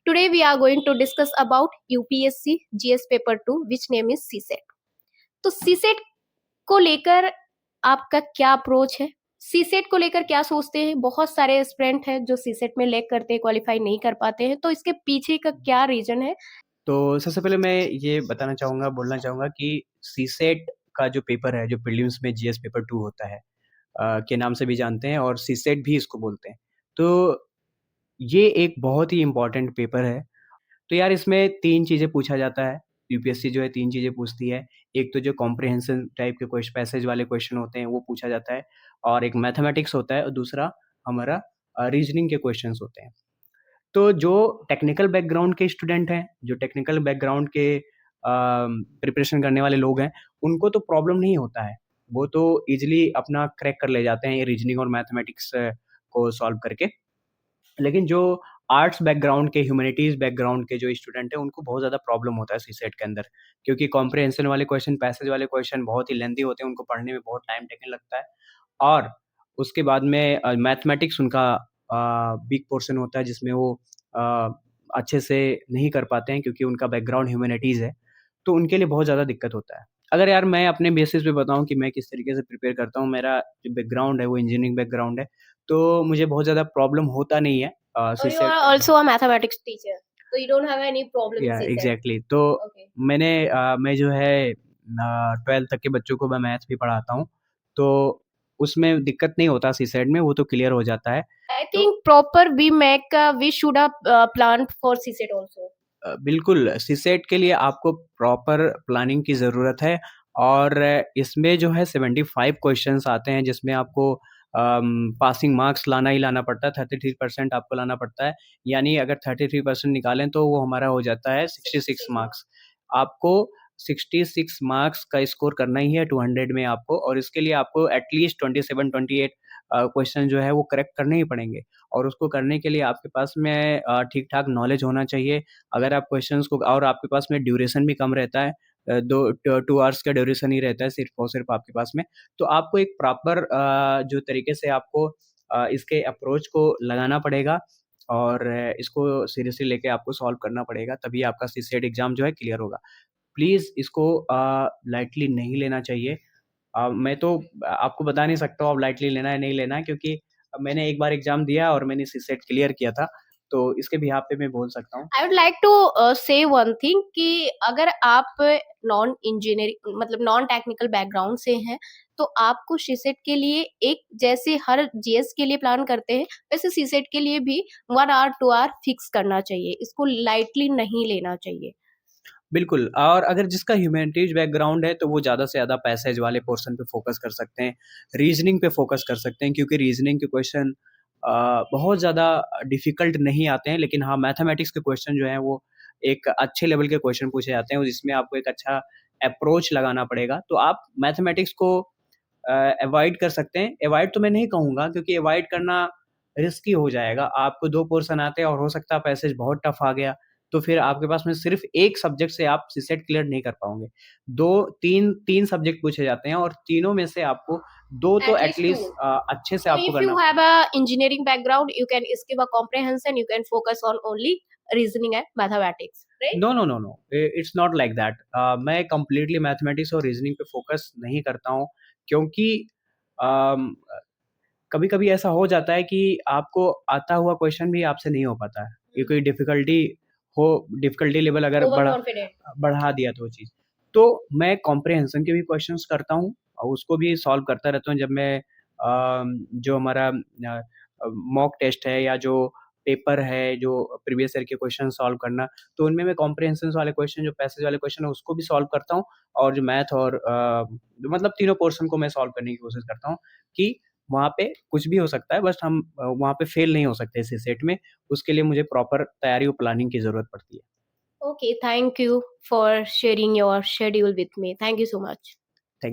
Today we are going to discuss about UPSC GS paper 2 which name is CSET. तो CSET को लेकर आपका क्या अप्रोच है? CSET को लेकर क्या सोचते हैं? बहुत सारे एस्पिरेंट हैं जो CSET में लैग करते हैं, क्वालिफाई नहीं कर पाते हैं, तो इसके पीछे का क्या रीजन है? तो सबसे पहले मैं ये बोलना चाहूँगा कि सीसेट का जो पेपर है, जो प्रीलिम्स में जीएस पेपर 2 होता है के नाम से भी जानते हैं और सीसेट भी इसको बोलते हैं। तो ये एक बहुत ही इम्पोर्टेंट पेपर है। तो यार इसमें 3 चीज़ें पूछा जाता है, यूपीएससी जो है 3 चीज़ें पूछती है। एक तो जो कॉम्प्रिहेंशन टाइप के पैसेज वाले क्वेश्चन होते हैं, वो पूछा जाता है और एक मैथमेटिक्स होता है और दूसरा हमारा रीज़निंग के क्वेश्चन्स होते हैं। तो जो टेक्निकल बैकग्राउंड के स्टूडेंट हैं, जो टेक्निकल बैकग्राउंड के प्रिपरेशन करने वाले लोग हैं, उनको तो प्रॉब्लम नहीं होता है। वो तो ईज़िली अपना क्रैक कर ले जाते हैं ये रीज़निंग और मैथमेटिक्स को सॉल्व करके। लेकिन जो आर्ट्स बैकग्राउंड के, ह्यूमैनिटीज़ बैकग्राउंड के जो स्टूडेंट हैं, उनको बहुत ज़्यादा प्रॉब्लम होता है सीसेट के अंदर। क्योंकि कॉम्प्रिहेंशन वाले क्वेश्चन, पैसेज वाले क्वेश्चन बहुत ही लेंथी होते हैं, उनको पढ़ने में बहुत टाइम टेकन लगता है। और उसके बाद में मैथमेटिक्स उनका वीक पोर्शन होता है जिसमें वो अ, अच्छे से नहीं कर पाते हैं क्योंकि उनका बैकग्राउंड ह्यूमैनिटीज़ है, तो उनके लिए बहुत ज़्यादा दिक्कत होता है। अगर यार मैं अपने बेसिस पे बताऊँ कि मैं किस तरीके से प्रिपेयर करता हूँ, मेरा जो बैकग्राउंड है वो इंजीनियरिंग बैकग्राउंड है, तो मुझे बहुत ज़्यादा प्रॉब्लम होता नहीं है Or you CSAT are also a mathematics teacher, so you don't have any problem in या CSET. एग्ज़ैक्टली तो Okay. मैं जो है 12th तक के बच्चों को मैं मैथ्स भी पढ़ाता हूँ, तो उसमें दिक्कत नहीं होता सीसेट में, वो तो क्लियर हो जाता है। I तो think proper we should have planned for CSET also. बिल्कुल, सीसेट के लिए आपको प्रॉपर प्लानिंग की ज़रूरत है और इसमें जो है 75 क्वेश्चन्स आते हैं जिसमें आपको पासिंग मार्क्स लाना ही लाना पड़ता है, 33% आपको लाना पड़ता है। यानी अगर 33% निकालें तो वो हमारा हो जाता है 66 66 मार्क्स। आपको 66 मार्क्स का स्कोर करना ही है 200 में आपको और इसके लिए आपको एटलीस्ट 27-28 क्वेश्चन जो है वो करेक्ट करने ही पड़ेंगे और उसको करने के लिए आपके पास में ठीक-ठाक नॉलेज होना चाहिए। अगर आप क्वेश्चंस को और आपके पास में ड्यूरेशन भी कम रहता है 2 आवर्स का ड्यूरेशन ही रहता है सिर्फ़ और सिर्फ़ आपके पास में। तो आपको एक प्रॉपर जो तरीके से आपको इसके अप्रोच को लगाना पड़ेगा और इसको सीरियसली लेके आपको सॉल्व करना पड़ेगा, तभी आपका सीसेट एग्ज़ाम जो है क्लियर होगा। प्लीज़ इसको लाइटली नहीं लेना चाहिए। मैं तो आपको बता नहीं सकता हूँ अब लाइटली लेना है, नहीं लेना है क्योंकि मैंने एक बार एग्ज़ाम दिया और मैंने सीसेट क्लियर किया था, तो इसके बिहाफ़ पे मैं बोल सकता हूँ। आई वुड लाइक टू से वन थिंग कि अगर आप नॉन इंजीनियरिंग मतलब नॉन टेक्निकल बैकग्राउंड से हैं तो आपको सीसेट के लिए एक जैसे हर जीएस के लिए प्लान करते हैं वैसे सीसेट के लिए भी 1 आवर 2 आवर फिक्स करना चाहिए, इसको लाइटली नहीं लेना चाहिए। बिल्कुल और अगर जिसका ह्यूमैनिटीज़ बैकग्राउंड है, तो वो ज़्यादा से ज़्यादा पैसेज वाले पोर्शन पे फ़ोकस कर सकते हैं, रीज़निंग पे फ़ोकस कर सकते हैं क्योंकि रीज़निंग के क्वेश्चन बहुत ज़्यादा डिफ़िकल्ट नहीं आते हैं, लेकिन हाँ, मैथमेटिक्स के क्वेश्चन जो हैं वो एक अच्छे लेवल के क्वेश्चन पूछे जाते हैं और जिसमें आपको एक अच्छा अप्रोच लगाना पड़ेगा। तो आप मैथमेटिक्स को अवॉइड कर सकते हैं, अवॉइड तो मैं नहीं कहूँगा क्योंकि अवॉइड करना रिस्की हो जाएगा। आपको 2 पोर्शन आते हैं और हो सकता है पैसेज बहुत टफ़ आ गया, तो फिर आपके पास में सिर्फ़ एक सब्जेक्ट से आप सीसेट क्लियर नहीं कर पाओगे। 2-3 सब्जेक्ट पूछे जाते हैं और तीनों में से आपको 2 तो At least two. एटलीस्ट अच्छे से So आपको if करना you have a engineering background, you can skip a comprehension, you can focus on only reasoning and mathematics, right? No, no, no, no, it's not like that मैं completely mathematics और reasoning पे focus नहीं करता हूँ क्योंकि अम, कभी-कभी ऐसा हो जाता है कि आपको आता हुआ क्वेश्चन भी आपसे नहीं हो पाता है। ये कोई डिफ़िकल्टी लेवल अगर Overconfident. बढ़ा दिया तो वो चीज़। तो मैं कॉम्प्रिहेंशन के भी क्वेश्चन्स करता हूँ और उसको भी सॉल्व करता रहता हूँ जब मैं जो हमारा मॉक टेस्ट है या जो पेपर है, जो प्रीवियस ईयर के क्वेश्चन सॉल्व करना, तो उनमें मैं कॉम्प्रिहेंशन्स वाले क्वेश्चन, जो पैसेज वाले क्वेश्चन है, उसको भी सॉल्व करता हूँ और जो मैथ और मतलब तीनों पोर्शन को मैं सॉल्व करने की कोशिश करता हूँ कि वहाँ पे कुछ भी हो सकता है, बस हम वहाँ पे फेल नहीं हो सकते सीसेट में, उसके लिए मुझे प्रॉपर तैयारी और प्लानिंग की ज़रूरत पड़ती है। Okay, thank you for sharing your schedule with me. Thank you so much.